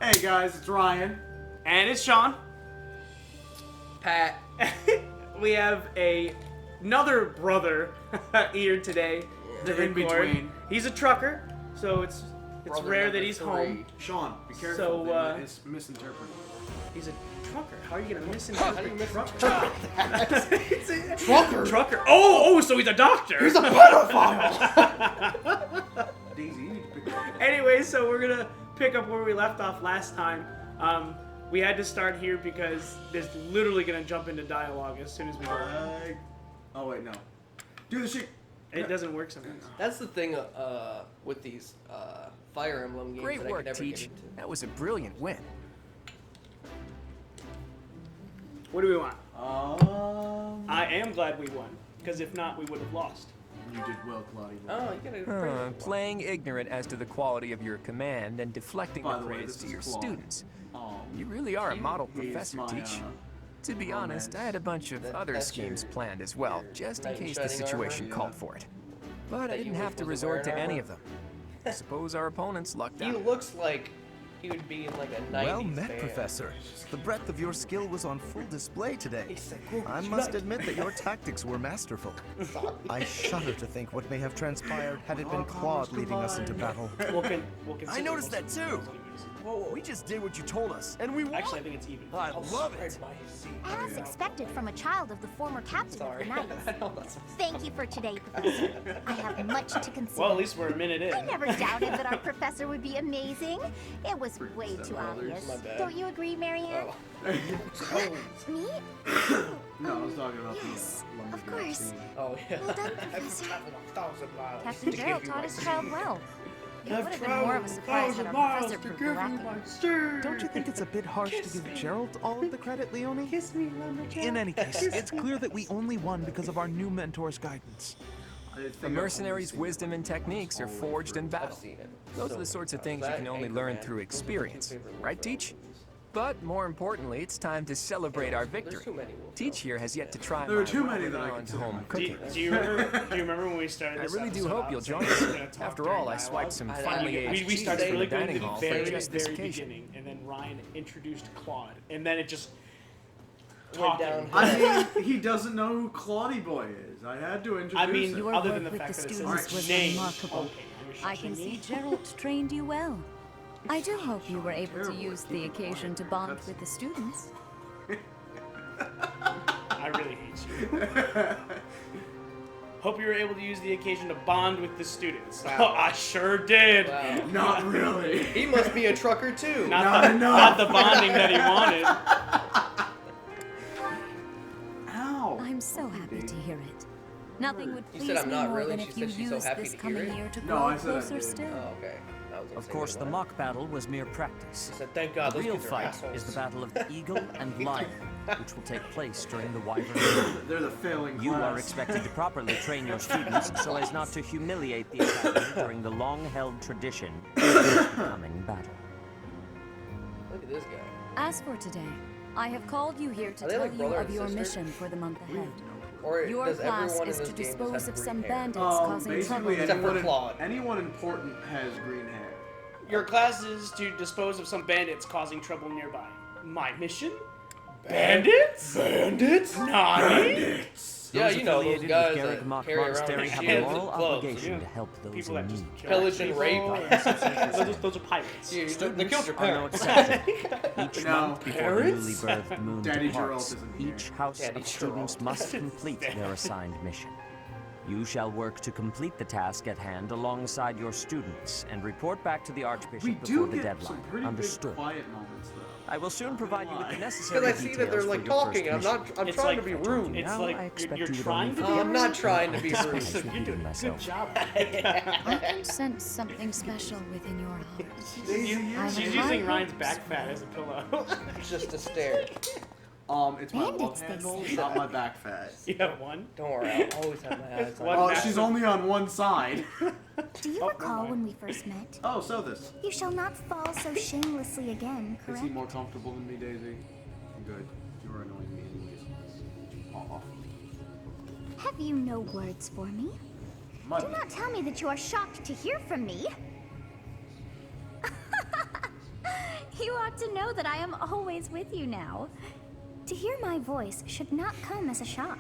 Hey guys, it's Ryan. And it's Sean. Pat. We have another brother here today. The in-between. He's a trucker, so it's Brother rare that number he's 3. home. Sean, be careful. So, They might misinterpret. He's a trucker. How are you gonna How do you misinterpret miss trucker? Trucker. Oh, so he's a doctor. He's a pedophile. Daisy, you need to pick up. Anyway, so we're gonna pick up where we left off last time. We had to start here because there's literally gonna jump into dialogue as soon as we go. Oh wait, no. Do the shit. It doesn't work sometimes. That's the thing with these Fire Emblem games Great that I work, could never Teach. get into. That was a brilliant win. What do we want? I I am glad we won, because if not, we would have lost. You did well, Claudia. Oh, you gotta praise them. Playing ignorant as to the quality of your command and deflecting By the the way, praise this to is your Claude. students. You really are a model professor, Teach. To be honest, I had a bunch of other that's schemes your- planned as well, just in knight in case the shining situation armor? called for it. But I That didn't you have to wasn't resort to wearing any armor? of them. Suppose our opponents lucked He out. looks like he would be in like a 90s Well met, band. Professor. The breadth of your skill was on full display today. He's like, "Whoa, I you must not-" admit that your tactics were masterful. Sorry. I shudder to think what may have transpired had it been Claude leading us into battle. We'll consider I noticed most that of too. it. We just did what you told us, and we won. Actually, I think it's even. I love it. Spread my seat. As expected from a child of the former captain Sorry. of the Knights. I know that's Thank you for today, Professor. I have much to consider. Well, at least we're a minute in. I never doubted that our professor would be amazing. It was way too obvious. My bad. Don't you agree, Marianne? Oh. Me? No, I was talking about Yes, the of lumberjack course. scene. Oh, yeah. Well done, I've Professor. traveled 1,000 miles Captain to give Gerald you taught my his seed. child well. It would have been more of a surprise had our professor proved lacking. Don't you think it's a bit harsh to give Gerald all of the credit, Leonie? Kiss me, lumberjack. In any case, it's clear that we only won because of our new mentor's guidance. A mercenary's wisdom and techniques are forged in I've battle. seen it. Those So are the sorts of much. things you That can only Anchorman learn was through my experience. two favorite Right, ones Teach? ever. But more importantly, it's time to celebrate our There's victory. too many wolves, Teach here has yet to try There are my too many that I well-renowned consider home my cooking. Do you remember when we started I this really do episode hope out you'll saying join we were us. gonna talk After during all, I dialogue? swiped some I- finely I- aged We cheese started in the really good dining at the hall very, for just this very occasion. beginning, and then Ryan introduced Claude, and then it just Went talking. downhill. I mean, he doesn't know who Claudie Boy is. I had to introduce I mean, him. Your other work than the with fact the that it students says was name. remarkable. Okay, you're I can shushing see me? Gerald trained you well. I do hope you were able to Terrible. use the occasion to bond with the students. I really hate you. Hope you were able to use the occasion to bond with the students. Wow. Oh, I sure did. Wow. Not really. He must be a trucker too. Not the bonding that he wanted. Ow. I'm so happy to hear it. Nothing would You please said I'm me not more really. than She if you said she's so used happy this to hear coming it. year to No, grow I said I closer did. still. Oh, okay. I was gonna Of say, course, wait, the what? mock battle was mere practice. She said, "Thank God, The those real kids are fight assholes." is the battle of the eagle and lion, which will take place during the Wyvern War. They're the failing class. You are expected to properly train your students so as not to humiliate the academy during the long-held tradition of the coming battle. Look at this guy. As for today, I have called you here to Are they tell like you brother of and your sister? mission for the month ahead. Or Your does class everyone is in to this game just dispose have of some green hair? bandits causing trouble. Basically, Except for anyone, Claude. anyone important has green hair. Your class is to dispose of some bandits causing trouble nearby. My mission? Bandits? Bandits? Nani? Yeah, Those you know those affiliated guys with that Garrick carry around Monastery have a shields moral and clubs. obligation yeah. to help those People in that just need. kill Pillage and people rape. those are pirates. Yeah, they Students killed your are no parents. exception. Each No. month before the Parents? newly birthed moon Daddy departs, Geralt isn't here. each house Daddy of students Geralt. must complete their assigned mission. You shall work to complete the task at hand alongside your students and report back to the Archbishop We before do the get some deadline. pretty Understood. big quiet moments, though. I will soon provide you with the necessary Because I see details that they're for like your talking, and first I'm mission. not. I'm It's trying like- to be I rude. It's Now, like I expect you're you would trying only to be I'm not rude. trying to be I rude. should be You're doing doing a good myself. job. I can sense something special within your heart. She's have using high Ryan's hopes back fat as a pillow. Just to stare. It's my love Bandits, they handle, say. not my back fat. You have one? Don't worry, I'll always have my eyes on One you. Oh, massive- she's only on one side. Do you Oh, recall never mind. when we first met? Oh, so this. You shall not fall so shamelessly again, Is correct? he more comfortable than me, Daisy? Good. You were annoying me anyways. Aw. Have you no words for me? Mud. Do not tell me that you are shocked to hear from me. You ought to know that I am always with you now. To hear my voice should not come as a shock.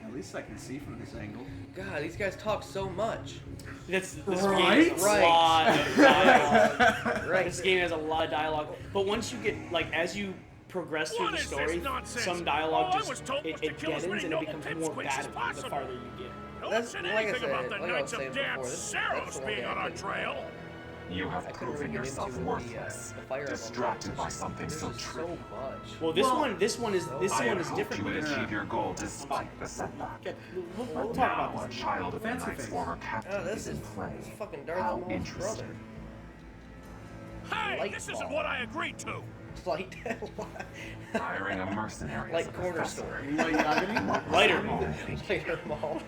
At least I can see from this angle. God, these guys talk so much. This Right? game has a lot of dialogue. Right. This game has a lot of dialogue. But once you get, like, as you progress through the story, some dialogue just, it deadens and it becomes more battling the farther you get. That's like I said, like I was saying before. That's the one thing I couldn't- You have I couldn't proven really get yourself into the worthless, Fire Emblem. distracted by something There's so just trivial. so much. Well, this one is I had hoped different you would because achieve your goal despite the setback. yeah, we'll But talk now about a this. child of the Fancy Knight's face. former Oh, captain this is in is play. fucking Darth How Maul's interesting. brother. Hey, Light this ball. isn't what I agreed to. Light. Hiring a mercenary Like as a corner professor. store. Light Yagami? Lighter Maul. Lighter Maul.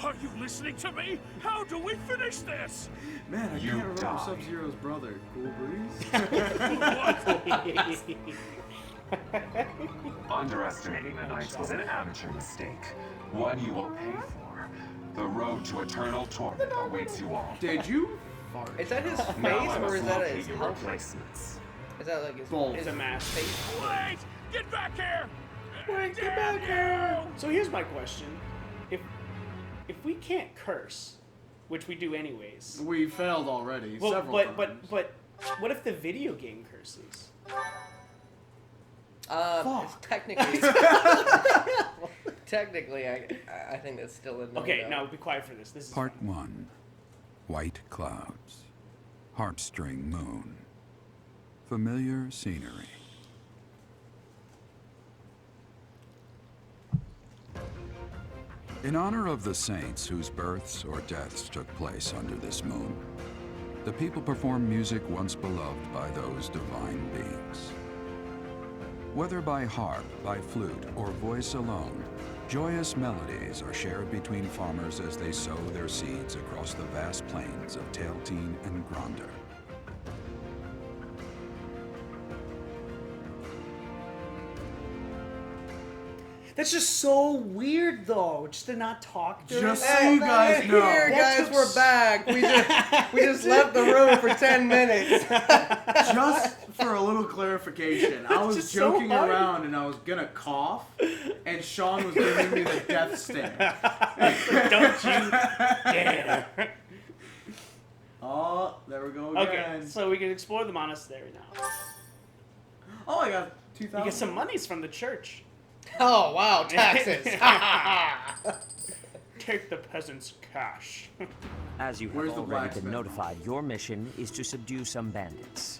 Are you listening to me? How do we finish this? Man, I You can't remember died. Sub-Zero's brother. Cool breeze? Underestimating the Knights was an amateur mistake. One you will pay for. The road to eternal torment awaits you all. Did you fart? Is that his face Now I or must is that locate his your outfit? replacements. Is that like his Both. his It's a mask. face? Wait! Get back here! Wait, get back here! So here's my question: if we can't curse, which we do anyways, We failed already well, several but times. but what if the video game curses? It's technically. Technically, I think that's still a no. Okay, now be quiet for this. This is Part 1. White clouds. Harpstring moon. Familiar scenery. In honor of the saints whose births or deaths took place under this moon, the people perform music once beloved by those divine beings. Whether by harp, by flute, or voice alone, joyous melodies are shared between farmers as they sow their seeds across the vast plains of Tailteen and Gronder. That's just so weird, though. Just to not talk to Just her. so you guys know. Here, That guys, took we're back. We just left the room for 10 minutes. Just for a little clarification, I was just so joking hard. around and I was gonna cough, and Sean was giving me the death stare. Don't you dare. Oh, there we go again. Okay, so we can explore the monastery now. Oh, I got 2,000. You get some monies from the church. Oh, wow, taxes. Take the peasants' cash. As you have Where's the already blacksmith? been notified, your mission is to subdue some bandits.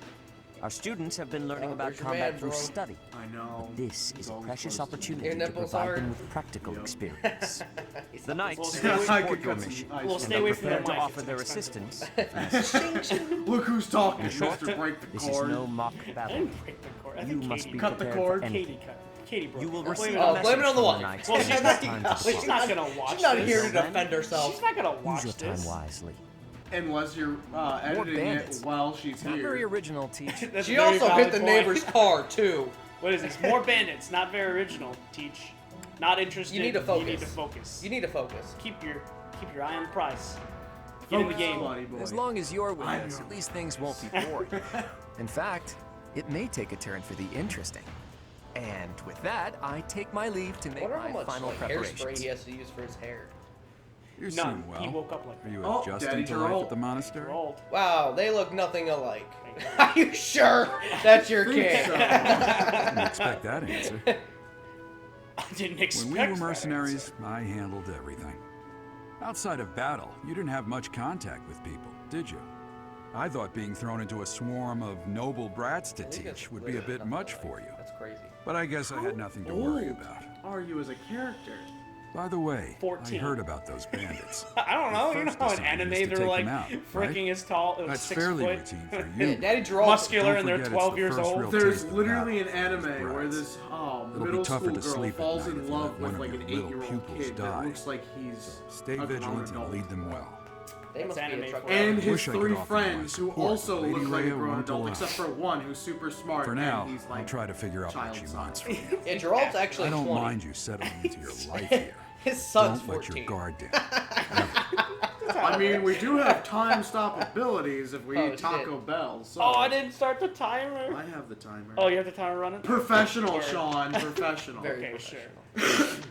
Our students have been learning Oh, about there's your combat man, through bro. study. I know. This It's is a always precious close to me. opportunity Your to nipples provide hard? them with practical Yep. experience. The Knights Well, will stay away- I support could your cut some mission, ice Well, on stay that. away from the prepared to mic. offer It's their expensive. assistance. Look who's talking, In short, Mr. Break the This is cord. no mock I battle. didn't break the cord. I You think must Katie be Cut the prepared cord. for anything. Katie cut. Katie broke. You will it. receive Blame a it Oh, message blame it on the from wife. Knights Well, when she's it not- is time to she's depart. not gonna watch She's not this. here to Then, defend herself. She's not gonna watch Use your this. time wisely. Unless you're editing bandits. it while she's Not very here. original, Teach. That's She a very also valid hit the point. neighbor's car, too. What is this? More bandits. Not very original. Teach. Not interested. You need to You need to focus. focus. You need to focus. Keep your eye on the prize. Get in the game. Buddy boy. As long as you're with I us, know. at least things won't be boring. In fact, it may take a turn for the interesting. And with that, I take my leave to I make wonder how my much final like, hairspray preparations. he has to use for his hair. You're None. seeing well. He woke up like Are you Oh, adjusting Daddy to life Gerald. at the monastery? You're old. Wow, they look nothing alike. Are you sure that's your Think kid? so. I didn't expect that answer. I didn't expect When we were that mercenaries, I handled everything. Outside of battle, you didn't have much contact with people, did you? I thought being thrown into a swarm of noble brats to I think it's teach would be a literally bit nothing much alike. for you. That's crazy. But I guess I had nothing to worry about. Are you as a character? By the way, 14. I heard about those bandits. I don't know. You know First how in assignment anime is to they're take like them out, freaking as tall, That's 6 fairly foot, routine for Yeah, you. Daddy Gerald. muscular, Don't and they're forget it's 12 the years first old. real There's taste of literally an battle. anime where Brats. this It'll be middle tougher school to girl sleep at falls night in if you love let one with of like your an little 8-year-old pupils kid die. that looks like he's Stay a grown vigilant and adult. lead them well. They must be anime a truck for- And I his wish I could 3 offer you friends my who support, also but Lady look like a Leia grown won't adult, allow. except for one who's super smart For now, and he's like I'll try to figure out what child she size. wants from you. Yeah, Gerald's actually I don't 20. mind you settling into your life here. His son's Don't let 14. your guard down. Ever. timer. I mean, we do have time stop abilities if we Oh, eat Taco shit. Bell. So Oh, I didn't start the timer. I have the timer. Oh, you have the timer running? Professional, Or- Sean. Professional. Very Okay, professional.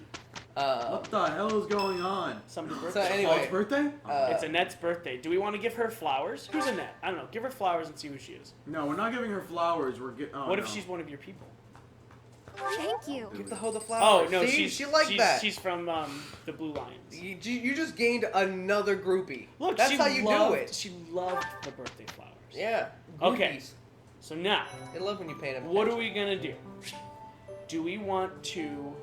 What the hell is going on? Somebody's So birthday. anyway, Claude's birthday? It's Annette's birthday. Do we want to give her flowers? Who's Annette? I don't know. Give her flowers and see who she is. No, we're not giving her flowers. We're getting. Oh, What if no. she's one of your people? Thank you. give the hoe the flowers. Oh no, See? she's she like she's, that. She's from the Blue Lions. You just gained another groupie. Look, that's she how you loved, do it. She loved the birthday flowers. Yeah. Okay. Groupies. So now, They love when you paint them. what are we gonna do? Do we want to?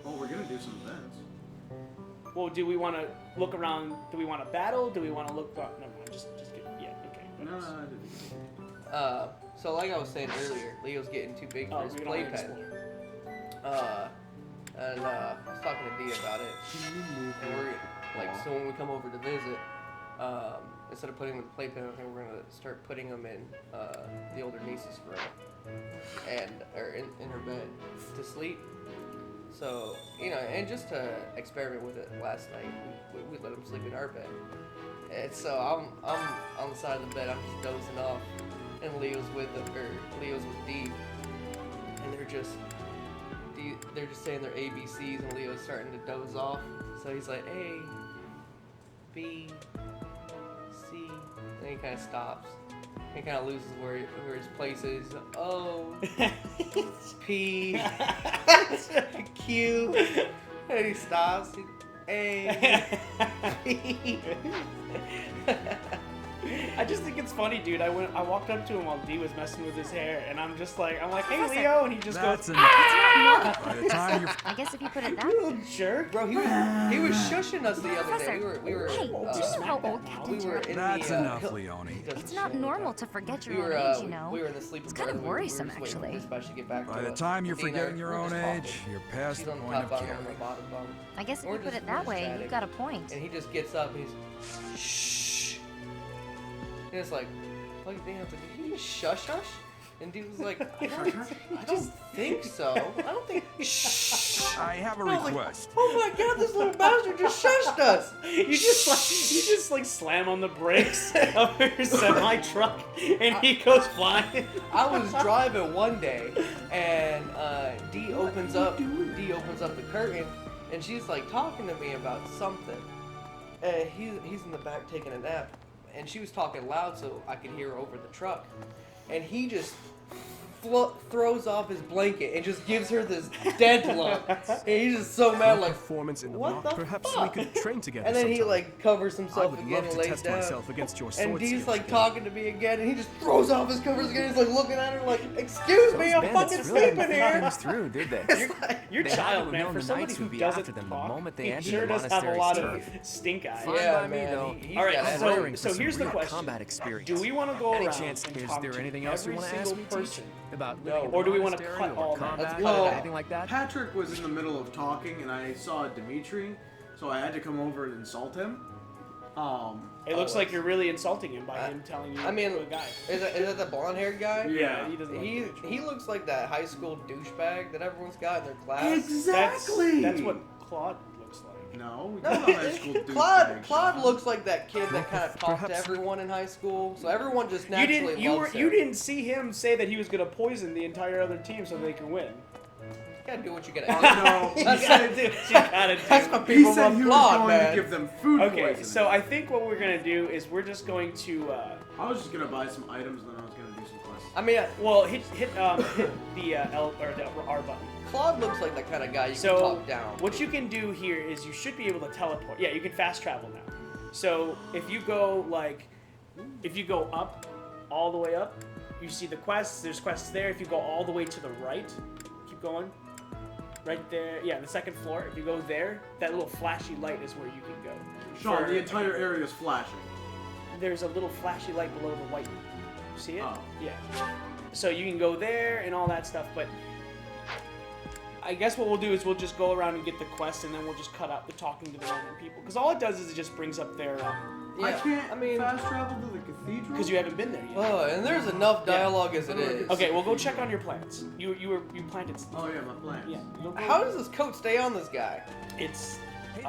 Oh, we're gonna do some events. Well, do we want to look around? Do we want to battle? Do we want to look? Oh, never mind. Just get. Yeah. Okay. No, I didn't. So like I was saying earlier, Leo's getting too big for Oh, his we don't want to playpen. explore. And I was talking to Dee about it. And we're like, so when we come over to visit, instead of putting them in the playpen, I think we're gonna start putting them in the older niece's room, or in her bed to sleep. So and just to experiment with it last night, we let them sleep in our bed. And so I'm on the side of the bed, I'm just dozing off, and Leo's with Dee, and they're just saying their ABCs, and Leo's starting to doze off. So he's like, A, B, C, and he kind of stops. He kind of loses where his place is. O, P, Q, and he stops. A, B. I just think it's funny, dude. I walked up to him while D was messing with his hair, and I'm like, hey, Professor. Leo, and he just That's goes, enough. By the time you're I guess if you put it that you jerk. Bro, he was shushing us the other day. Professor, We were. hey, do you know how old we Captain were Turok in That's the. enough, Hill- Leone. he does It's this not shit all the normal time. to forget your We own were, age, you know. we were in the sleeper It's kind of berth. We were worrisome, just waiting for actually. Dispatch to get back By to the us. time you're Dee and I forgetting your were own just age, talking. you're past She's the on the point top of bunk, I'm on caring. the bottom bunk. I guess if We're you put just- it that we're just way, chatting. you've got a point. And he just gets up and he's shh. And it's like damn, did he just shush us? And dude was like, I don't think so. I don't think. Shh. I have a I was like, request. oh my god, this little bastard just shushed us. You just slam on the brakes of your semi truck, and he goes flying. I was driving one day, and Dee opens up the curtain, and she's like talking to me about something. And he's in the back taking a nap, and she was talking loud so I could hear her over the truck. And he just throws off his blanket and just gives her this dead look. And he's just so mad, like, performance in the what mock. the Perhaps fuck? we could train together. And then he sometime. like covers I himself would again love and to lays test down. myself against your sword And Dee's skills like again. talking to me again, and he just throws off his covers again. He's like looking at her like, "Excuse me, I'm Those bandits fucking really sleeping didn't think here." things through, did they? You're They had child, to man. know For the somebody knights who would be doesn't after them talk, the moment they he entered sure the does have a monastery's lot turf. of stink eyes. Fine Yeah, by me, man, though. he's All right, got so everything. so here's the real question: combat experience. Do we want to go Any around chance, and is talk there to anything else you every want to ask single me, teacher? person? About No. living in Or the do we wanna monastery cut or all that? combat Let's cut it or out. anything like that? Patrick was in the middle of talking, and I saw Dimitri, so I had to come over and insult him. It looks like you're really insulting him by him telling you. I mean, to a guy. is that the blonde-haired guy? Yeah. he doesn't. Like Dimitri. He looks like that high school douchebag that everyone's got in their class. Exactly. That's what Claude looks like. No, we No, got a high school Claude douchebag. looks like that kid that kind of talked to Perhaps- everyone in high school, so everyone just You naturally didn't. You loves him. you didn't see him say that he was gonna poison the entire other team so they can win. You gotta do what you gotta No, do. You gotta do what you gotta do. That's what he people said love he was Claude, going man. to give them food Okay, poisoning. so I think what we're gonna do is we're just going to. I was just gonna buy some items, and then I was gonna do some quests. I mean, Well, hit the L or the R button. Claude looks like the kind of guy you So can talk down. what you can do here is you should be able to teleport. Yeah, you can fast travel now. So if you go up, all the way up, you see the quests. There's quests there. If you go all the way to the right, keep going. Right there, yeah, the second floor. If you go there, that little flashy light is where you can go. Sean, For- the entire area is flashing. There's a little flashy light below the white. You see it? Oh. Yeah. So you can go there and all that stuff, but I guess what we'll do is we'll just go around and get the quest, and then we'll just cut out the talking to the random people. Because all it does is it just brings up their. Yeah, I can't I mean, fast travel to the cathedral? Because you haven't been there yet. oh, and there's enough dialogue as it is. Okay, well go check on your plants. You planted. Oh yeah, my plants. Yeah. You'll go- How does this coat stay on this guy? It's? He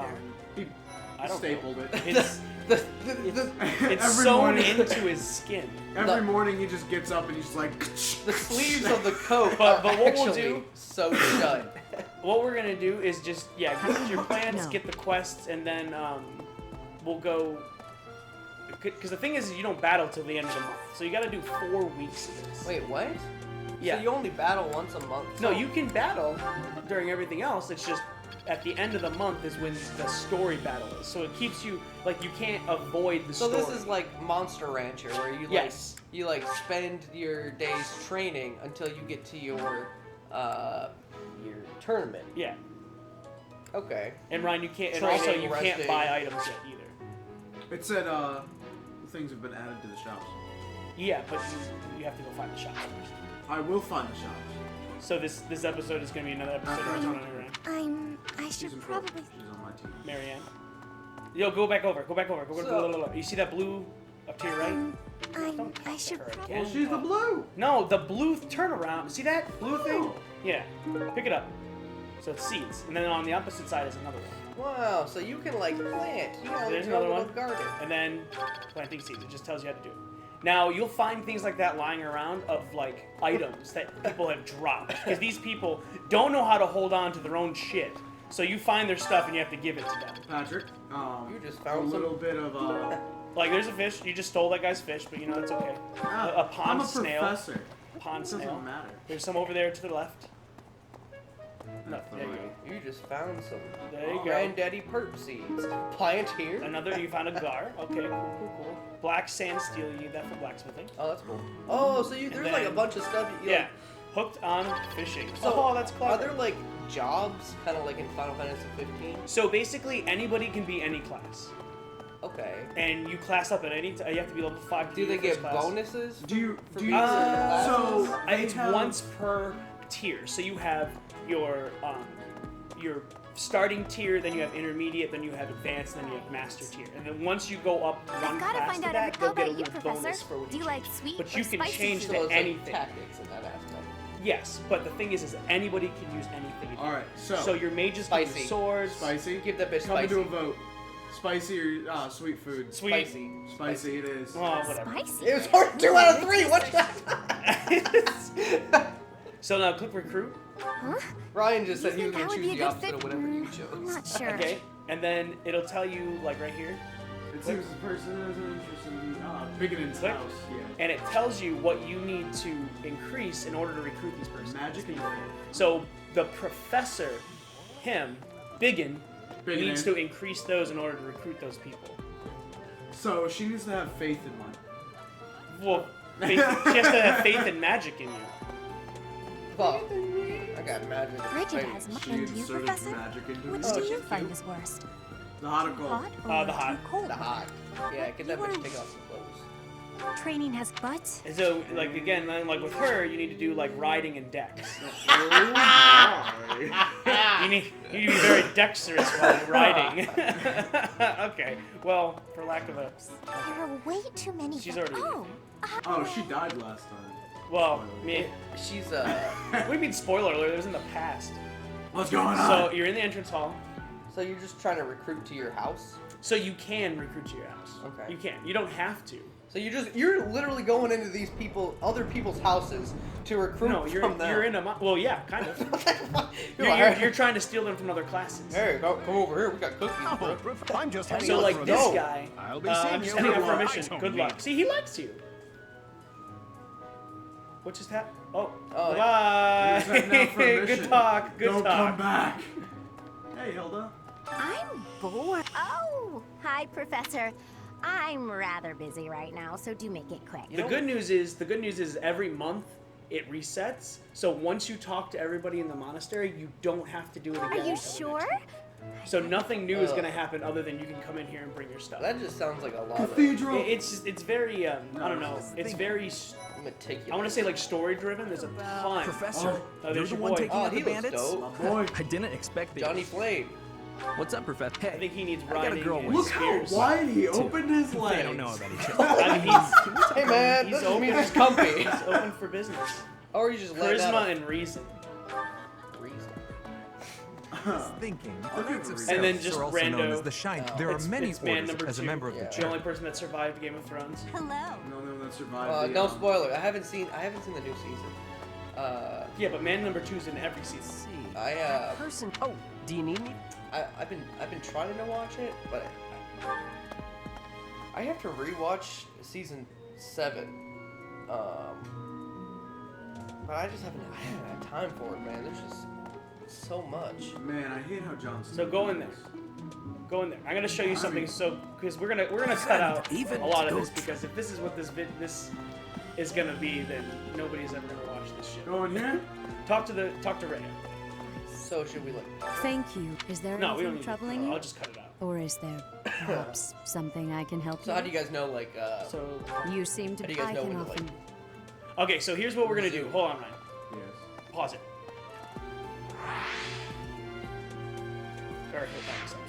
I don't stapled know. it. It's Every sewn morning. into his skin. Every morning he just gets up and he's like. The sleeves of the coat But are what we'll actually do- so shut. What we're gonna do is just get your plans, get the quests, and then we'll go. Because the thing is, you don't battle till the end of the month, so you got to do 4 weeks of this. Wait, what? Yeah. So you only battle once a month? No, you can battle during everything else. It's just at the end of the month is when the story battle is. So it keeps you like you can't avoid the So story. this is like Monster Rancher, where you Yes. you spend your days training until you get to your tournament. Yeah. Okay. And Ryan, you can't. And Training, also, you resting. can't buy items yet either. It said things have been added to the shops. Yeah, but you have to go find the shops first. I will find the shops. So this episode is gonna be another episode of Run Around. I should probably. She's on my team. Marianne. Yo, go back over. You see that blue up to your right? I should probably. Well, she's the blue. No, the blue turnaround. See that blue thing? Yeah. Pick it up. So it's seeds, and then on the opposite side is another one. Wow, so you can plant. You know, There's your another little one. garden. And then planting seeds. It just tells you how to do it. Now you'll find things like that lying around of like items that people have dropped because these people don't know how to hold on to their own shit. So you find their stuff and you have to give it to them. Patrick, You just a found little bit of Like there's a fish. You just stole that guy's fish, but you know it's okay. A pond I'm a snail. professor. Pond It doesn't snail. matter. There's some over there to the left. No, That's there you right. go. You just found some There you go. granddaddy perp seeds. Plant here. Another, you found a gar. Okay, cool. Black sand steel, you need that for blacksmithing. Oh, that's cool. Oh, so there's like a then- bunch of stuff. You, Yeah, hooked on fishing. So Oh, that's clever. Are there like jobs, kind of like in Final Fantasy 15? So basically, anybody can be any class. Okay. And you class up at any time. You have to be level 5 to Do be they your get first class. bonuses? Do you? For Do you? being certain classes? So It's they have- once per tier. So you have your starting tier, then you have intermediate, then you have advanced, then you have master tier. And then once you go up one I've gotta class find to out that, how you'll get a about you, little Professor? bonus for what Do you like sweet But or you can spicy change food? to So it's anything. like tactics in that aspect. Yes, but the thing is anybody can use anything. All right. So your mages can Spicy. use swords. Spicy. Give that bitch Come spicy. to a vote. Spicy or sweet food? Sweet. Spicy. Spicy it is. Oh, whatever. Spicy. It was hard. 2 out of 3. What's that? So now click recruit. Huh? Ryan just said You he was think gonna I would choose be a the good opposite fit? of whatever you I'm chose. not sure. Okay. And then it'll tell you like right here, It seems the person is interested in Bigotin's Click. house. Yeah. and it tells you what you need to increase in order to recruit these persons. Magic and So the professor, him, Biggin, Biggin needs in. to increase those in order to recruit those people. So she needs to have faith in one. Well, she has to have faith and magic in you. Fuck. I got magic. Bridget has She and you, inserted Professor? magic into Which it. do you find is worst? The hot or cold? Hot or The hot. too cold? The hot. Yeah, get that You bitch are- take off some clothes. Training has butts. And so, like again, then, like with her, you need to do like riding and dex. Oh my. You need to be very dexterous while you're riding. Okay. Well, for lack of a. There are way too many. She's already- Oh. Oh, she died last time. Well, me. She's What do you mean spoiler alert? It was in the past. What's going on? So you're in the entrance hall. So you're just trying to recruit to your house? So you can recruit to your house. Okay. You can. You don't have to. So you're literally going into these other people's houses to recruit No, from them. you're in a well, yeah, kind of. You're trying to steal them from other classes. Hey, come over here. We got cookies, Oh, bro. I'm just heading So out like for a this go. guy, I'll be I'm seeing just you. heading out Good for a luck. mission. I Good don't luck. need- See, he likes you. What just happened? Oh, Oh, bye. You're setting out for a Good mission. talk. Good Don't talk. come back. Hey, Hilda. I'm bored. Oh, hi, Professor. I'm rather busy right now, so do make it quick. The good news is every month it resets. So once you talk to everybody in the monastery, you don't have to do it again. Are you until the sure? next month. So nothing new is gonna happen other than you can come in here and bring your stuff. That just sounds like a lot Cathedral. It's very I don't know. It's very of meticulous. I want to say like story driven. There's a ton. Professor, Oh, you're there's the your one boy. taking Oh, out the he looks bandits? dope. Boy. I didn't expect this. Johnny Flame. What's up, Professor? I Hey, think he needs I got a riding. girl and with Look how spears. wide he opened his legs. they don't know about each other. I mean, Hey man, He's that just means open. he's comfy. he's open for business. Or you just let out Charisma and reason. reason. thinking. And then just are also known as rando. the Shine. There are many it's man orders number as a 2, member of the the church. only person that survived Game of Thrones. Hello. No, that survived. No spoiler. I haven't seen the new season. Yeah, but man number 2's in every season. Person. Oh, do you need me? I've been trying to watch it, but I have to rewatch season 7. But I haven't had time for it, man. There's just so much. Man, I hate how Johnson. So go in there. Go in there. I'm gonna show you something. So because we're gonna cut out a lot of this, because if this is what this is gonna be, then nobody's ever gonna watch this shit. Go in here. Talk to Rhea. So should we like? Thank you. Is there No, we don't anything need troubling to. you? I'll just cut it out. Or is there perhaps something I can help you? So how do you guys know like? So you seem to. How do you guys I know can when to, often. Okay, so here's what we're gonna do. Hold on, Ryan. Yes. Pause it. Or hit that, sorry.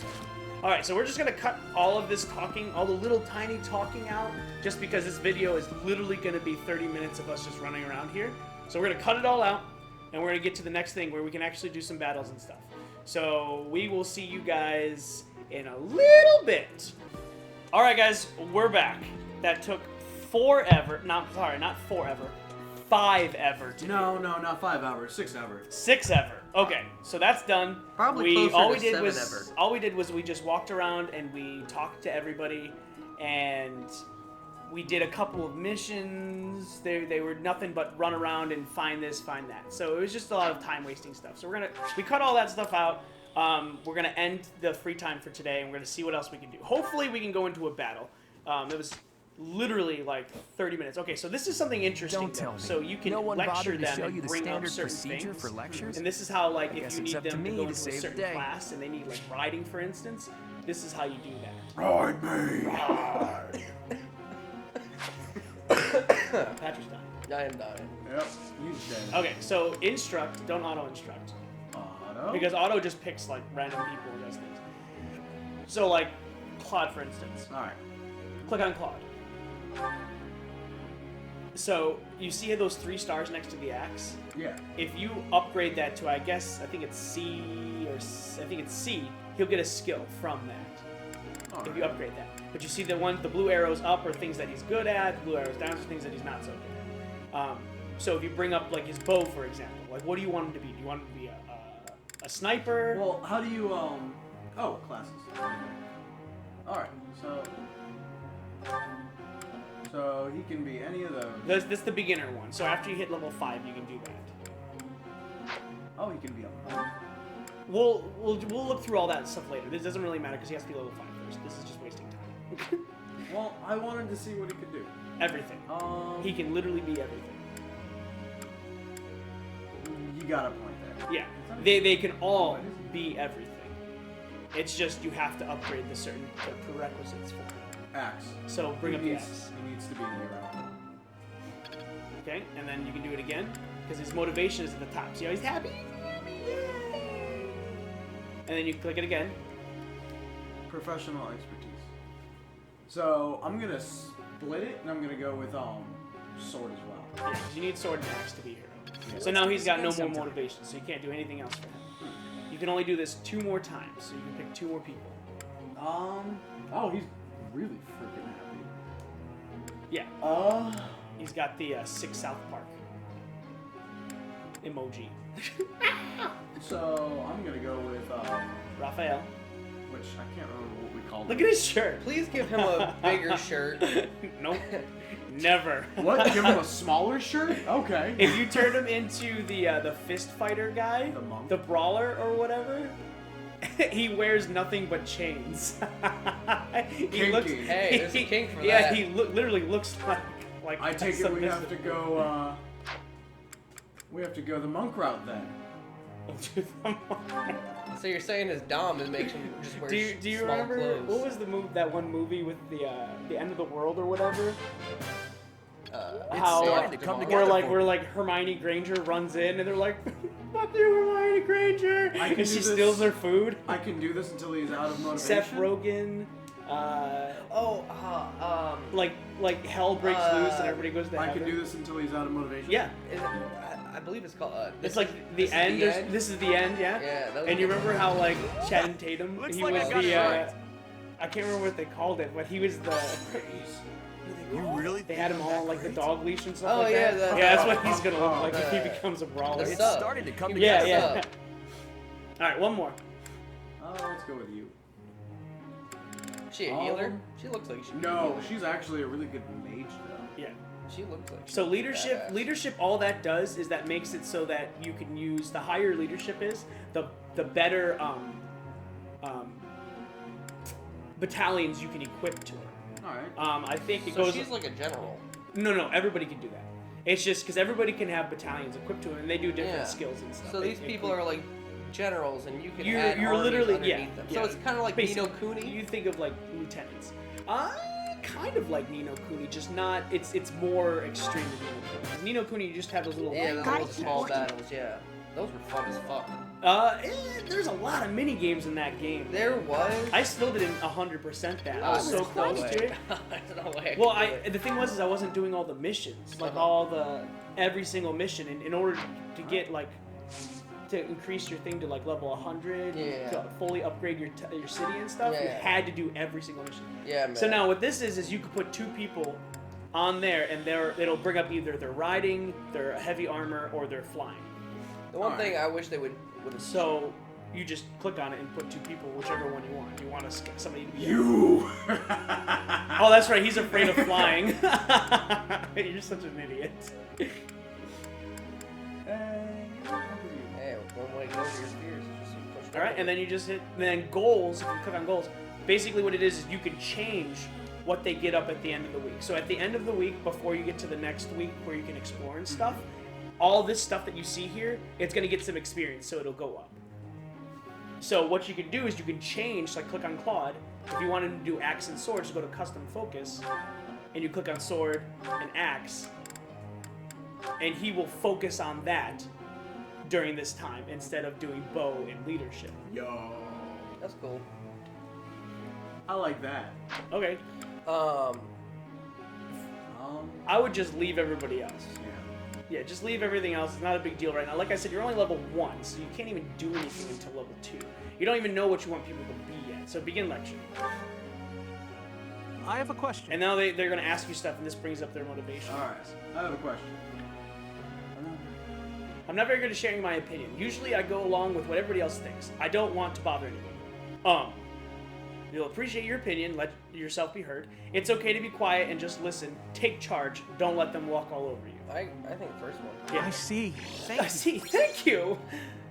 Alright, so we're just gonna cut all of this talking, all the little tiny talking out, just because this video is literally gonna be 30 minutes of us just running around here. So we're gonna cut it all out, and we're gonna get to the next thing where we can actually do some battles and stuff. So we will see you guys in a little bit. Alright guys, we're back. That took forever, not forever, 5 ever to do. No, not 5 hours, 6 hours. 6 ever. Okay, so that's done. Probably closer to 7 ever. All we did was we just walked around and we talked to everybody, and we did a couple of missions. They were nothing but run around and find this, find that. So it was just a lot of time wasting stuff. So we cut all that stuff out. We're gonna end the free time for today, and we're gonna see what else we can do. Hopefully we can go into a battle. It was literally like 30 minutes. Okay, so this is something interesting. Don't tell though. me. So you can No one lecture bothered to them show and you the bring up standard certain procedure things. for lectures? And this is how, like, I if guess you it's need up to them to me go to into a save the certain day. class and they need like riding, for instance, this is how you do that. Ride me. Patrick's dying. I am dying. Yep. He's dead. Okay, so instruct, don't auto instruct. Auto. Because auto just picks like random people and does things. So like Claude, for instance. All right. Click on Claude. So you see those 3 stars next to the axe? Yeah. If you upgrade that to, I think it's C, he'll get a skill from that. All if you right. upgrade that. But you see the blue arrows up are things that he's good at, the blue arrows down are things that he's not so good at. So if you bring up like his bow, for example, like what do you want him to be? Do you want him to be a sniper? Well, how do you Oh, classes. All right. So he can be any of those. This is the beginner one. So after you hit level 5, you can do that. Oh, he can be up. We'll look through all that stuff later. This doesn't really matter because he has to be level 5 first. This is just wasting time. Well, I wanted to see what he could do. Everything. He can literally be everything. You got a point there. Yeah. They can all be everything. It's just you have to upgrade the prerequisites for it. Axe. So bring up the axe. He needs to be hero. Okay, and then you can do it again because his motivation is at the top. See how he's happy? Yay! And then you click it again. Professional expertise. So I'm gonna split it, and I'm gonna go with sword as well. Yeah, 'cause you need sword and axe to be hero. So now he's got no more motivation, so you can't do anything else for him. You can only do this 2 more times, so you can pick 2 more people. Oh, he's really freaking happy. Yeah. He's got the 6 South Park emoji. So I'm gonna go with Raphael. Which I can't remember what we called. Look at his shirt. Please give him a bigger shirt. Nope. Never. What? Give him a smaller shirt? Okay. If you turn him into the fist fighter guy, The monk? the brawler or whatever, he wears nothing but chains. he Kinky. looks. Hey, there's a kink for yeah, that. he literally looks like. I take it we have to go. We have to go the monk route then. So you're saying his dom is makes him just wear do you small remember clothes. what was that one movie with the end of the world or whatever? How starting to come together where like Hermione Granger runs in and they're like, "Fuck you, Hermione Granger!" I can and do she this. steals their food. I can do this until he's out of motivation. Seth Rogen. Like hell breaks loose and everybody goes to I heaven. can do this until he's out of motivation. Yeah. I believe it's called. It's like the end. This is the end, yeah. Yeah. That was And you remember how like Channing Tatum? Looks he like was I got the. it right. I can't remember what they called it, but he was the. You really? They had him all on like the dog leash and stuff Oh, like yeah, that. the- Yeah, that's what he's gonna look like if he the- becomes a brawler. the It's sub. starting to come Yeah, together. yeah. All right, one more. Let's go with you. She a healer? She looks like she. No, she's actually a really good mage though. Yeah. She looks like. So leadership, all that does is that makes it so that you can use the higher leadership is, the better battalions you can equip to her. All right. I think it So goes. she's like a general. No, everybody can do that. It's just because everybody can have battalions equipped to them, and they do different Yeah. skills and stuff. So these people are like generals, and you can You're add armies literally underneath them. So it's kind of like Basically, Ni no Kuni. You think of like lieutenants. Kind of like Ni no Kuni, just not. It's more extreme than Ni no Kuni. 'Cause Ni no Kuni, you just have those little. Yeah, those Gotta little keep small working. battles. Yeah, those were fun as fuck. There's a lot of mini games in that game. There was. I still didn't 100% that. I Oh, was so there's no close way. to it. There's no way. Well, the thing was I wasn't doing all the missions, like every single mission, in order to get like to increase your thing to like level 100, Yeah. to fully upgrade your city and stuff. You Yeah. had to do every single mission. Yeah, man. So now what this is you could put 2 people on there, and it'll bring up either their riding, their heavy armor, or their flying. The one thing I wish they would. So you just click on it and put 2 people, whichever one you want. You want somebody to be You. Oh, that's right. He's afraid of flying. You're such an idiot. Hey, one way to go over your spears is just you push. All right, and then you just hit. Then goals. If you click on goals, basically what it is you can change what they get up at the end of the week. So at the end of the week, before you get to the next week where you can explore and stuff, all this stuff that you see here, it's gonna get some experience, so it'll go up. So what you can do is you can change. Like click on Claude. If you wanted to do axe and sword, just go to custom focus, and you click on sword and axe, and he will focus on that during this time instead of doing bow and leadership. Yo. That's cool. I like that. Okay. I would just leave everybody else. Yeah, just leave everything else. It's not a big deal right now. Like I said, you're only level 1, so you can't even do anything until level 2. You don't even know what you want people to be yet. So begin lecture. I have a question. And now they're going to ask you stuff, and this brings up their motivation. All right. I have a question. I'm not very good at sharing my opinion. Usually I go along with what everybody else thinks. I don't want to bother anyone. You'll appreciate your opinion, let yourself be heard. It's okay to be quiet and just listen. Take charge. Don't let them walk all over you. I think the first one. Yeah. I see. Thank you.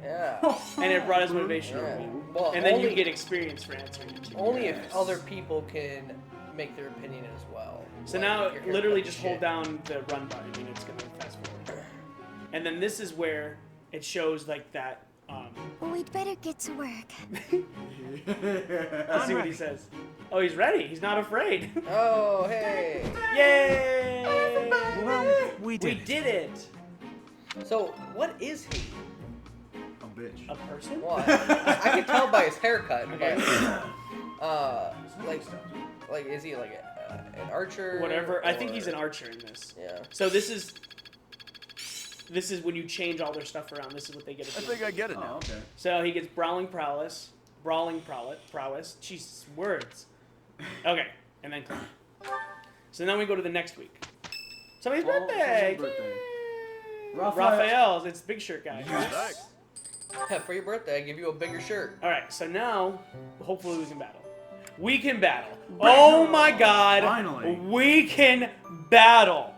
Yeah. And it brought his motivation over me. Well, and then only, you get experience for answering it too. Only if other people can make their opinion as well. So Like, now, your haircut literally and just shit. hold down the run button and it's going to fast forward. And then this is where it shows like that. We'd better get to work. Let's see what he says. Oh, he's ready. He's not afraid. Oh, hey. Yay! Well, we We did it. So, what is he? A bitch. A person? Well, I can tell by his haircut. Okay. But, like, is he like an archer? Whatever. I think or- he's an archer in this. Yeah. So this is when you change all their stuff around. This is what they get. At the I think end. I get it now. Oh, okay. So he gets brawling prowess. Jesus, words. Okay, and then climb. So then we go to the next week. Somebody's birthday. Somebody's birthday. Yay! Raphael. Raphael's. It's Big Shirt guy. Yes. Yeah, for your birthday, I give you a bigger shirt. All right. So now, hopefully, we can battle. We can battle. Oh my God! Finally. We can battle.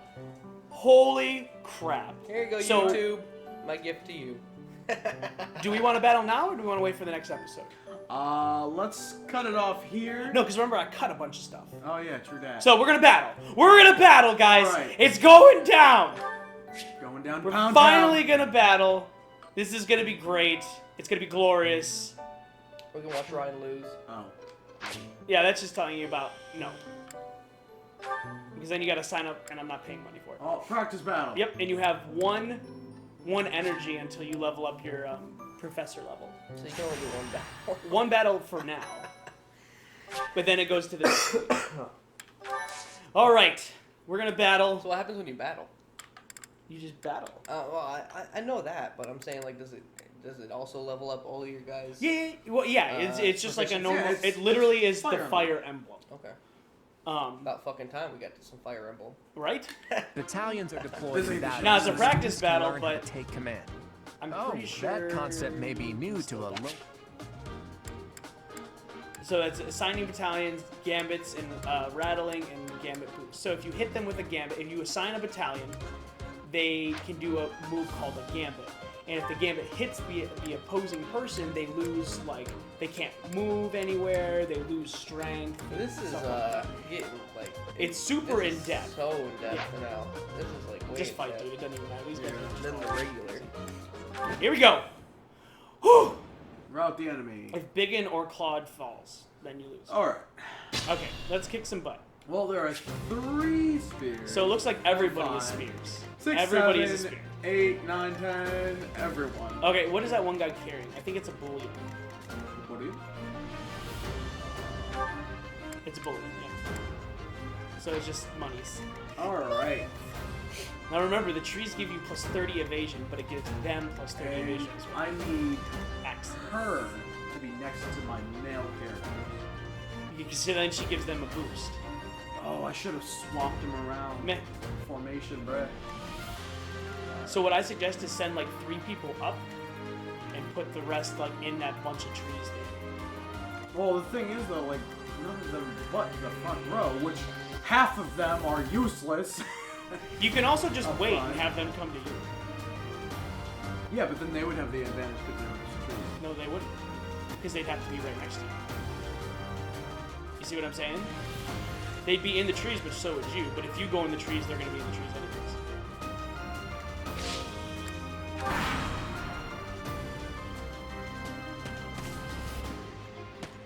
Holy crap! Here you go, So- YouTube. My gift to you. Do we want to battle now, or do we want to wait for the next episode? Let's cut it off here. No, because remember I cut a bunch of stuff. Oh yeah, true that. So we're gonna battle. We're gonna battle, guys. All right. It's going down. Going down to We're Pound finally Town. gonna battle. This is gonna be great. It's gonna be glorious. We can watch Ryan lose. Oh. Yeah, that's just telling you about no. Because then you gotta sign up, and I'm not paying money for it. Oh, practice battle. Yep, and you have one energy until you level up your professor level. So you can only do one battle. One battle for now. But then it goes to the. All right, we're gonna battle. So what happens when you battle? You just battle. Well, I know that, but I'm saying like, does it also level up all your guys? Yeah. Well, yeah. It's just like a normal. Yeah, it literally is the Fire Fire Emblem. Okay. About fucking time we got to some Fire Emblem. Right? Battalions are deployed in battle. Now it's a so practice students can battle, learn how to but take command. I'm Oh, pretty sure that concept may be new to a low. So that's assigning battalions, gambits, and rattling, and gambit boost. So if you hit them with a gambit, if you assign a battalion, they can do a move called a gambit. And if the gambit hits the opposing person, they lose, like, they can't move anywhere, they lose strength. This is getting like it's super this in is depth. So in depth now. This is like way Just in fight, depth. dude. It doesn't even matter. These guys are Than the regular. Here we go. Whew. Route the enemy. If Biggin or Claude falls, then you lose. Alright. Okay, let's kick some butt. Well, there are 3 spears. So it looks like everybody is 5, spears. 6, Everybody is a 7, spear. 8, 9, 10, everyone. Okay, what is that one guy carrying? I think it's a bullion. What are you? It's a bullion, yeah. So it's just monies. Alright. Now remember, the trees give you plus 30 evasion, but it gives them plus 30 evasion as well. I need X. her to be next to my male character. So then she gives them a boost. Oh, I should have swapped them around. Meh. Formation, bruh. So what I suggest is send like 3 people up and put the rest like in that bunch of trees there. Well, the thing is though, like, none of them but the front row, which half of them are useless. You can also just I'm wait fine. and have them come to you. Yeah, but then they would have the advantage because they're just trees. No, they wouldn't. Because they'd have to be right next to you. You see what I'm saying? They'd be in the trees, but so would you. But if you go in the trees, they're going to be in the trees anyways.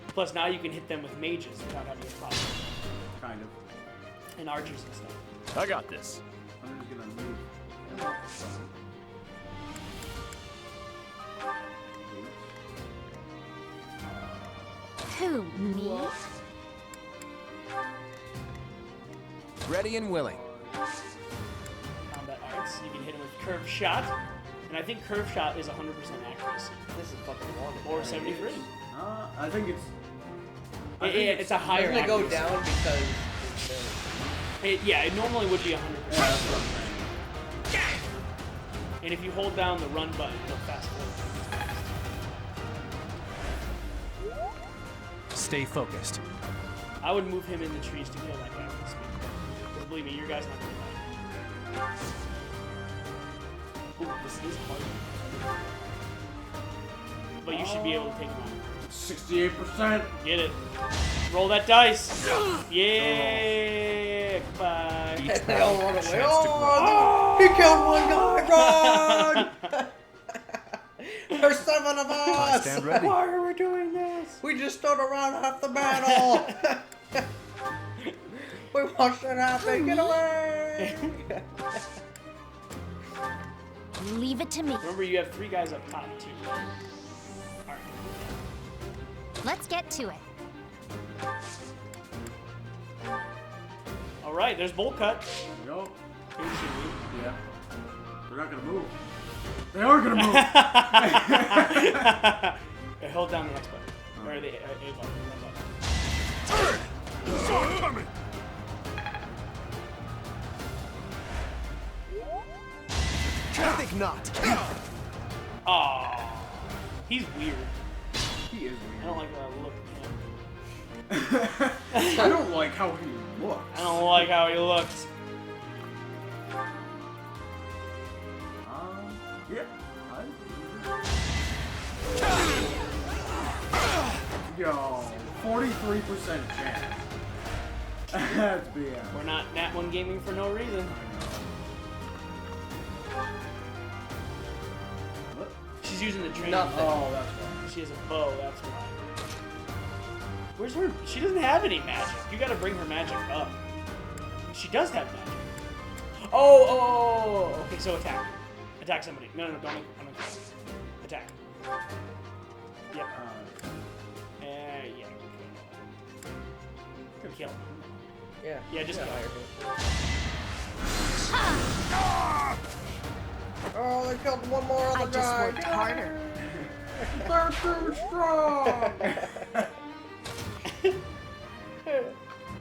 Plus, now you can hit them with mages without having a problem. Kind of. And archers and stuff. I got this. I'm just gonna move. Who, me? Ready and willing. Combat arts. You can hit him with curved shot. And I think curved shot is 100% accuracy. This is fucking long. Or 73. I think it's. It's a higher Doesn't it go accuracy. down because Yeah, it normally would be 100%. Yeah, that's what I'm saying. And if you hold down the run button, it'll fast forward. Stay focused. I would move him in the trees to kill that guy with speed. Because believe me, your guy's not gonna die. Ooh, this is hard. But you should be able to take him out. 68%. Get it. Roll that dice. Yeah. Goodbye. they all run away. Oh, he killed one guy. Run! There's 7 of us. Stand ready. Why are we doing this? We just stood around half the battle. We watched it happen. Get away. Leave it to me. Remember, you have 3 guys up top too. Alright. Let's get to it. Alright, there's bolt cut. There we go. Patiently. Yeah. They're not gonna move. They are gonna move. Hold down the X button. Or the A button. Coming! I think not. Aww. He's weird. He is I don't weird. like the look of him. I don't like how he looks. I don't like how he looks. Yeah. Yo, 43% chance. That's BS. We're not Nat 1 gaming for no reason. What? She's using the dream. Nothing. Oh, that's why. She has a bow, that's why. Where's her? She doesn't have any magic. You gotta bring her magic up. She does have magic. Oh, okay, so attack. Attack somebody. No, don't make attack. Yep. There you go. Kill him. Yeah. Yeah, just kill him. Oh, they killed one more other I guy. just worked harder. They're too strong.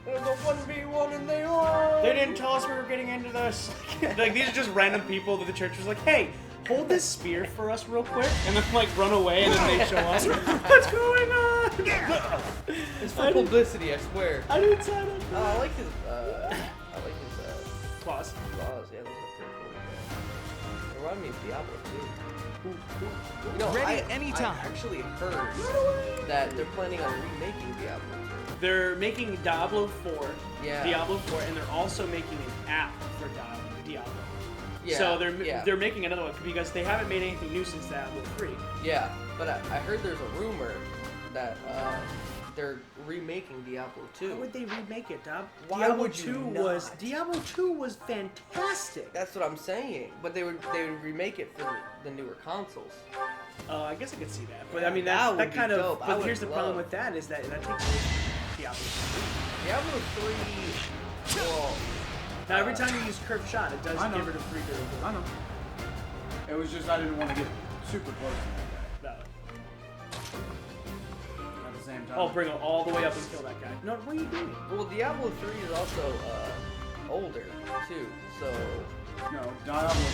There's a 1v1 and they are. They didn't tell us we were getting into this. Like, these are just random people that the church was like, hey, hold this spear for us real quick, and then like run away, and then they show us. What's going on? It's for publicity, I swear. I didn't sign up. Oh, I like his Claws. claws. Yeah, those are pretty cool. They remind me of Diablo too. You know, Ready I anytime. actually heard that they're planning on remaking Diablo 2. They're making Diablo 4, Yeah. Diablo 4, and they're also making an app for Diablo. Yeah, So yeah. they're making another one because they haven't made anything new since Diablo 3. Yeah, but I heard there's a rumor that they're remaking Diablo 2. Why would they remake it, Why Diablo would you 2 not? Diablo 2 was fantastic. That's what I'm saying. But they would remake it for the newer consoles. I guess I could see that, but I Yeah, mean that that would kind be of. dope. I But would here's the problem love- with that is that takes away from Diablo 3. Diablo 3. Well, Now every time you use curved shot, it does I know. get rid of 3 durability. I know. It was just I didn't want to get super close to that Valid. guy. At the same time. Oh, bring it all the way up and kill that guy. No, what are you doing? well, Diablo 3 is also older too. So No, Diablo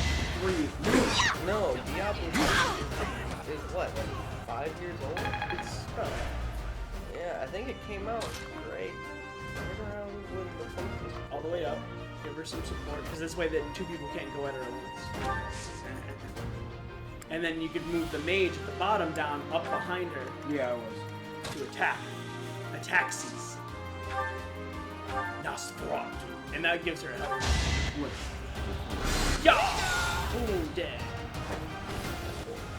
3 is new. no, Diablo 3 is what, like 5 years old? It's Yeah, I think it came out right around when the PlayStation. all the way up. Give her some support, because this way that 2 people can't go at her at once. And then you could move the mage at the bottom down up behind her Yeah, it was. to attack. Ataxes. Nosferatu. And that gives her a health. Which? Yeah! Boom, dead.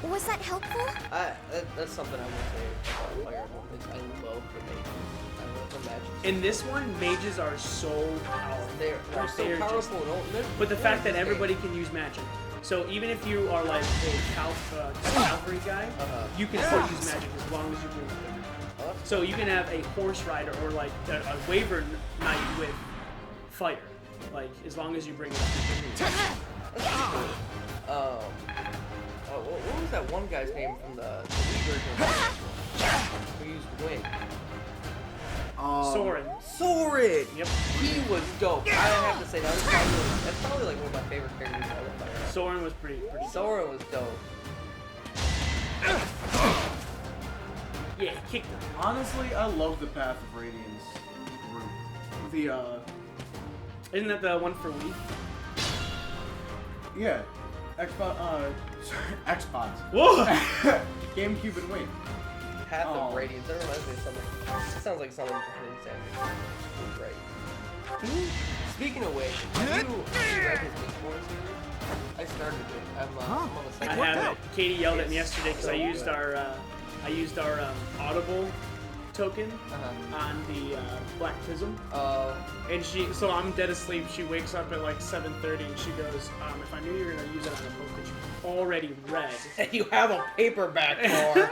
Was that helpful? That's something I will say about Fire Emblem is I love the mages. I love the magic. In this one, mages are so powerful. They're Like, so they're just- powerful. But the fact that everybody can use magic. So even if you are like a cavalry guy, you can still use magic as long as you bring it. So you can have a horse rider or like a waver knight with fire, like as long as you bring it up. What was that one guy's name from the Wii version of who used wind? Soren. Soren! Yep. He was dope. I have to say that's probably like one of my favorite characters out of Fire Emblem. Soren was pretty Soren was dope. Yeah, he kicked him. Honestly, I love the Path of Radiance group. The Isn't that the one for Wii? yeah, Xbox. Whoa! GameCube and Wii. Path Oh. of Radiance. That reminds me of something. It sounds like something from Hidden Sandy. Right. Speaking of which, have you read his Mistborn series? I started it. I'm on the I second have it. Katie yelled at me It's yesterday because so I used good. our Audible token Uh-huh. on the Black Prism. Oh. And so I'm dead asleep. She wakes up at like 7:30 and she goes, if I knew you were gonna use it on a book that you already read. You have a paperback for.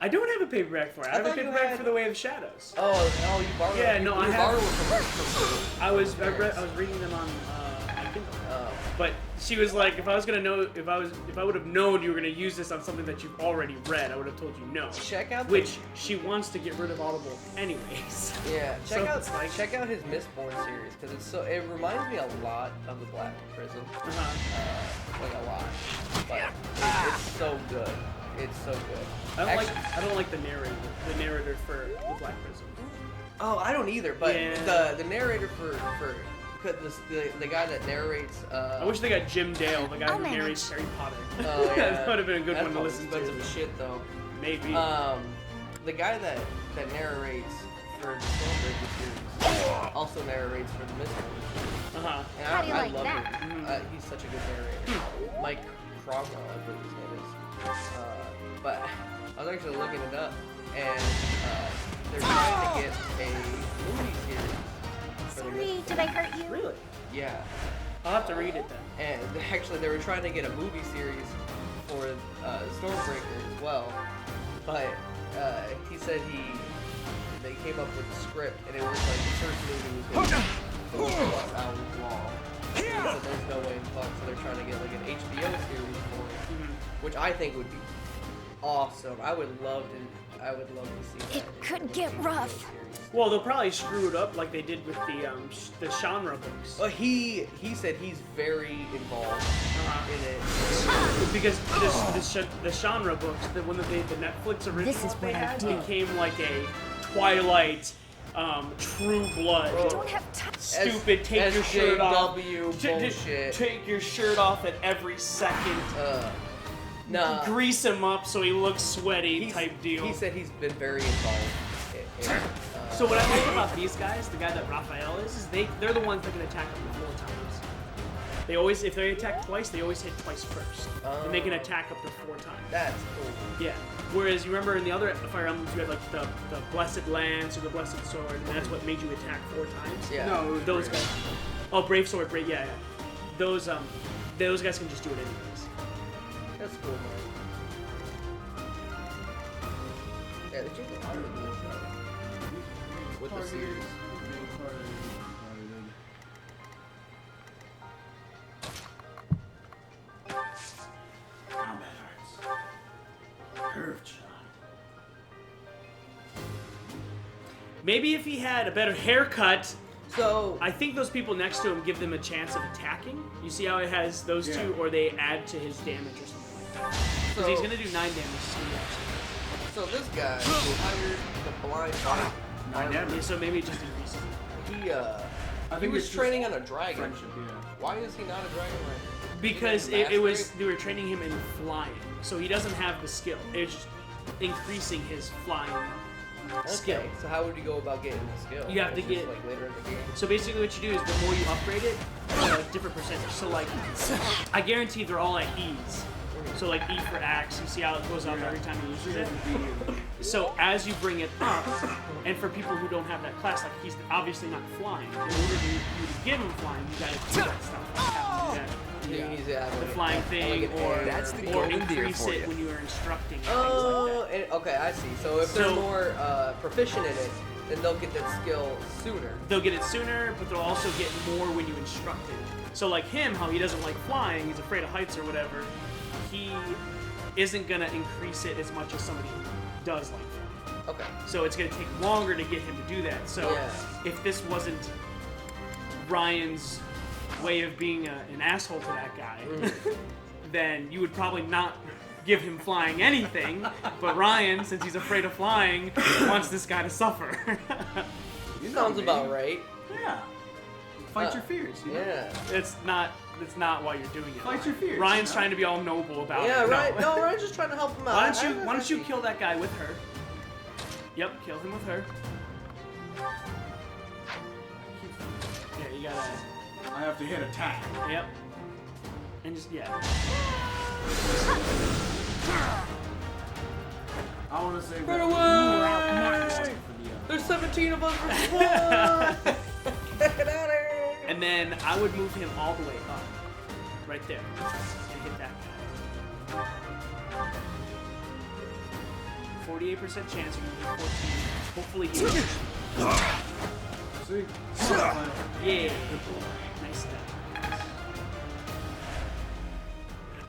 I don't have a paperback for it. I have a thought you paperback had- for The Way of the Shadows. Oh, you borrowed. Yeah, you, no, you I have. borrowed from I was reading them on my Kindle. But she was like, if I would have known you were gonna use this on something that you've already read, I would have told you no. Check out. Which she wants to get rid of Audible anyways. Yeah, So check out it's like- check out his Mistborn series because it reminds me a lot of the Black Prism, like a lot. But it's so good. It's so good. I don't like the narrator for the Black Prism. Oh, I don't either. But Yeah. the narrator for the guy that narrates. I wish they got Jim Dale, the guy who manage. narrates Harry Potter. Oh, yeah. That would have been a good That's one to probably listen expensive to. as shit though. Maybe. The guy that narrates for the Stormbreaker series also narrates for the Mistborn series. Uh-huh. And How do you I like love that? him. He's such a good narrator. Mike Cromwell, I believe his name is. But I was actually looking it up, and they're trying to get a movie series. For the Sorry, did I hurt you? Really? Yeah. I'll have to read it then. And actually, they were trying to get a movie series for Stormbreaker as well. But he said they came up with the script, and it was like the first movie was going to be 4+ hours long. So there's no way in fuck, so they're trying to get like an HBO series for it, which I think would be awesome. I would love to see that. It could get rough. Well, they'll probably screw it up like they did with the genre books. Well, he said he's very involved in it. Because the genre books, the one that the Netflix original This is they what I had, do. became like a Twilight, True Blood. I don't have time. Stupid, take your shirt off. bullshit. Take your shirt off at every second. Nah. Grease him up so he looks sweaty type deal. He said he's been very involved in So what I like about these guys, the guy that Raphael is they're the ones that can attack him 4 times. They always, if they attack twice, they always hit twice first. And they can attack up to 4 times. That's cool. Yeah. Whereas you remember in the other Fire Emblems, you had like the Blessed Lance or the Blessed Sword, and that's what made you attack 4 times. Yeah. No, it was Those Brave. guys. Oh, Brave Sword, yeah. Those guys can just do it anyways. That's cool, man. Yeah, they changed a lot of the rules with the series. Combat arts. Curved shot. Maybe if he had a better haircut. So I think those people next to him give them a chance of attacking. You see how it has those two, or they add to his damage or something like that. Because he's gonna do 9 damage. So this guy who hired the blind guy. 9 damage. Yeah, so maybe it just increases. I think he was training on a dragon. Friendship, yeah. Why is he not a dragon rider? Because it was they were training him in flying, so he doesn't have the skill. It's just increasing his flying skill. Okay, so how would you go about getting the skill? You have to It's get just, like later in the game. So basically, what you do is the more you upgrade it, different percentage. So like, I guarantee they're all at E's. So like E for axe, you see how it goes up every time he uses it. So as you bring it up, and for people who don't have that class, like he's obviously not flying. In order to give him flying, you gotta do that stuff. Like have him do that, the flying thing, or increase it when you are instructing. Okay, I see. So if they're more proficient in it, then they'll get that skill sooner. They'll get it sooner, but they'll also get more when you instruct it. So like him, how he doesn't like flying, he's afraid of heights or whatever. He isn't gonna increase it as much as somebody who does like flying. Okay. So it's gonna take longer to get him to do that. So if this wasn't Ryan's way of being an asshole to that guy, then you would probably not give him flying anything. But Ryan, since he's afraid of flying, wants this guy to suffer. Sounds about right. Yeah. Fight your fears. You know? Yeah. It's not why you're doing it. Fight your fears. Ryan's trying to be all noble about it. Yeah, right. No, Ryan's just trying to help him out. Why don't you kill that guy with her? Yep, kill him with her. Yeah, you gotta. I have to hit attack. Yep. And just I want to say Run that. away! There's 17 of us versus 1! Get out of here! And then I would move him all the way up. Right there. And hit that guy. 48% chance you're gonna get 14. Hopefully he See? Yeah. Nice stuff.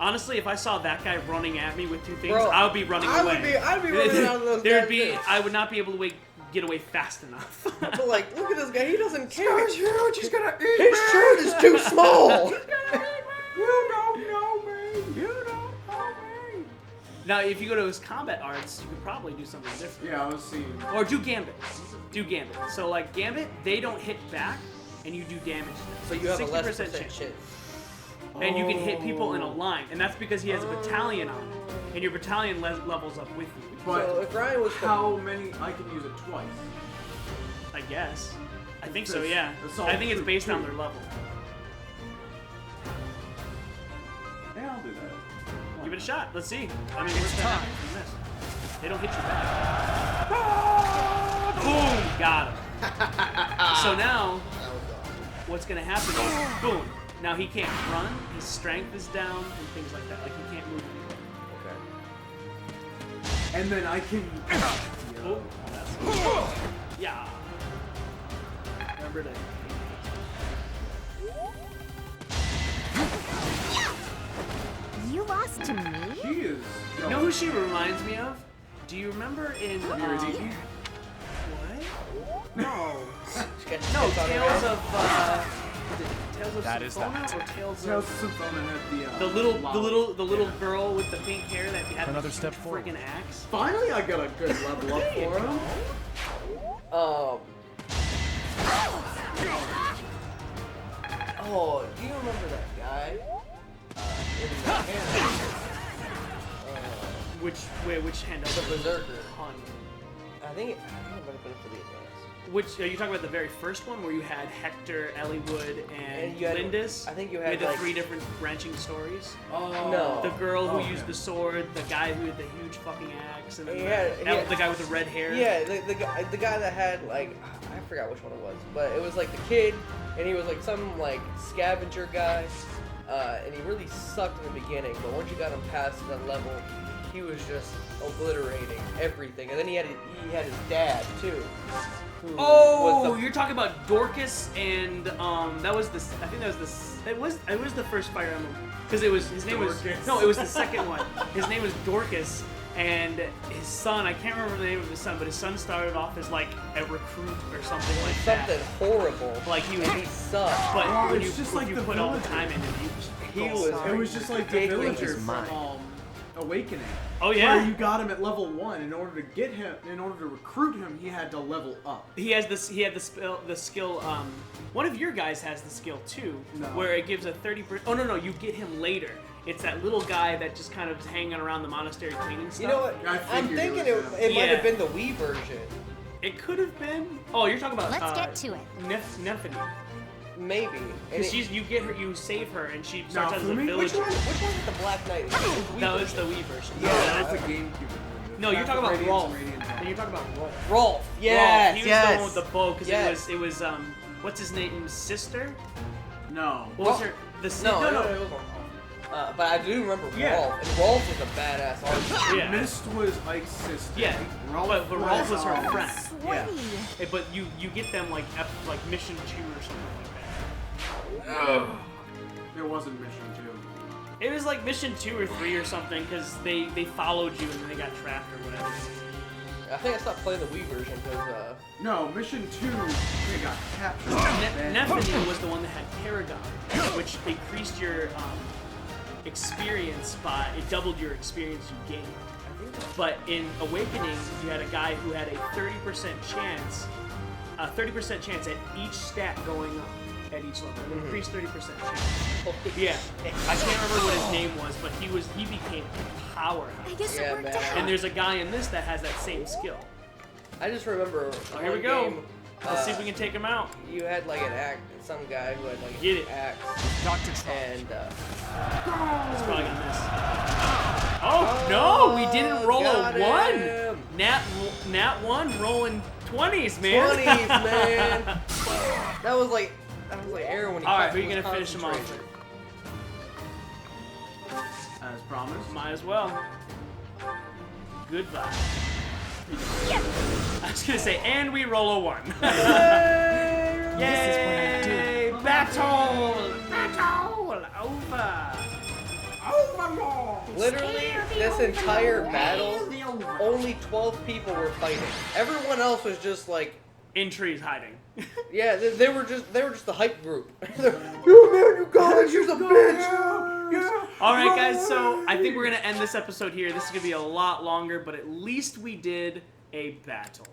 Honestly, if I saw that guy running at me with 2 things, Bro, I would be running away. I'd be running out of those There'd guys be, too. I would not be able to get away fast enough. But like, look at this guy. He doesn't care. He's gonna eat His shirt is too small. You don't know me. You don't know me. Now, if you go to his combat arts, you could probably do something different. Yeah, I was seeing. Or do Gambit. Do Gambit. So like Gambit, they don't hit back, and you do damage to them. So you have a less 60% percent chance. chance. And you can hit people in a line, and that's because he has a battalion on it, and your battalion levels up with you. But So if Ryan was how many? I can use it twice. I guess. I think It so, says yeah. assault I think it's troop based on 2. their level. Yeah, I'll do that. Give it a shot. Let's see. I mean, what's that happen from this? They don't hit you back. Boom! Got him. So now, what's gonna happen is, boom. Now he can't run. His strength is down and things like that. Like he can't move anymore. Okay. And then I can. Oh, that's Yeah. Remember to. You lost to me? She is. You know who she reminds me of? Do you remember in Miradiki? What? No. No, Tales of is it Tales of That is Symphonia that. or Tales Tales of of Symphonia had the little girl with the pink hair that had Another the step forward. freaking axe? Finally, I got a good level up for him. Oh, do you remember that guy? In the hand? Which hand? The Berserker. Hun. I think it might have been for the advance. Which are you talking about the very first one where you had Hector, Eliwood, and And you had- Lindis? I think you had, with the like- 3 different branching stories. Oh. No. The girl who Okay. used the sword, the guy who had the huge fucking axe, and then Yeah, the guy with the red hair. Yeah, the guy that had like I forgot which one it was, but it was like the kid, and he was like some like scavenger guy, and he really sucked in the beginning. But once you got him past that level, he was just obliterating everything. And then he had his dad too. who Oh, was the- you're talking about Dorcas, and that was the. I think that was the. It was the first Fire Emblem because it was his name Dorcas. was no, it was the second one. His name was Dorcas, and his son. I can't remember the name of his son, but his son started off as like a recruit or something like that. something horrible. Like he was. And he sucked. But Oh, when it's you, just when like you the put all the villager. time into it, He was. It was just like the ridiculous. villager from Mine. Awakening. Oh yeah. Where you got him at level 1. In order to get him, in order to recruit him, he had to level up. He has this. He had the skill. One of your guys has the skill too, No. where it gives a 30%. Oh no, you get him later. It's that little guy that just kind of is hanging around the monastery cleaning stuff. You know what? I I'm figured thinking it was it him. might Yeah. have been the Wii version. It could have been. Oh, you're talking about. Let's get to it. Nephany. Maybe. And Because it- you get her, you save her, and she starts out as a Naofumi? villager. Which one is the Black Knight? Wii That was version. the Wii version. Yeah, That's a GameCube. No, you're That's talking the about Radiance Rolf. Radiant Zone. And you're talking about Rolf. Rolf. Yes. Rolf. He was yes. the one with the bow because Yes. it was what's his name? Sister? No. What was Rolf. her? The No, no. it was Rolf. But I do remember Yeah. Rolf, and Rolf was a badass archer. Yeah. Mist was Ike's sister. Yeah, but Rolf was her friend. Yeah. Eh, but you get them like like mission 2 or something like It wasn't Mission 2. that. It was like mission 2 or 3 or something because they followed you and then they got trapped or whatever. I think I stopped playing the Wii version because No, Mission 2, they got captured. Nephany was the one that had Paragon, which increased your experience by it doubled your experience you gained. But in Awakening, you had a guy who had a 30% chance, at each stat going up at each level. An increased 30% chance. Yeah, I can't remember what his name was, but he became powerhouse. I guess Yeah, it worked man. out. And there's a guy in this that has that same skill. I just remember. Oh, here we one go. Game, Let's see if we can take him out. You had like an axe, some guy who had like Get an it. axe, Dr. Trump. and It's probably gonna miss. Oh no, we didn't roll got a 1. him. Nat 1 rolling 20s, man. 20s, man. That was like air when he. All right, caught- who are you was gonna finish him off? concentrated. As promised. Might as well. Goodbye. I was gonna say, and we roll a 1. Yay! This is what I do. Battle! Battle! Over! Literally, this entire battle, only 12 people were fighting. Everyone else was just like, In trees hiding. yeah, they were just the hype group. Yo, man, you guys, you're a bitch. Alright, guys, so I think we're gonna end this episode here. This is gonna be a lot longer, but at least we did a battle.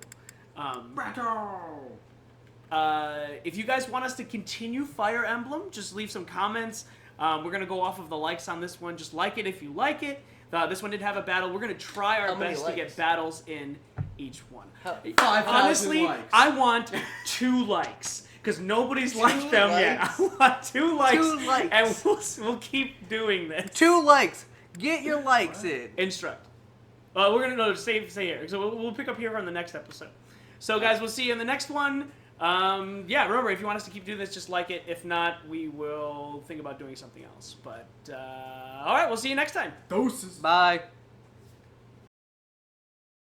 If you guys want us to continue Fire Emblem, just leave some comments. We're gonna go off of the likes on this one. Just like it if you like it. This one did have a battle. We're gonna try our How many best to get likes? battles in each one. 5,000 Honestly, likes. I want 2 likes. Because nobody's liked them yet. I likes. want 2 likes. 2 likes. And we'll keep doing this. 2 likes. Get your likes in. Instruct. We're gonna stay here. So we'll pick up here on the next episode. So guys, we'll see you in the next one. Yeah, remember, if you want us to keep doing this, just like it. If not, we will think about doing something else. But all right, we'll see you next time. Doses. Bye.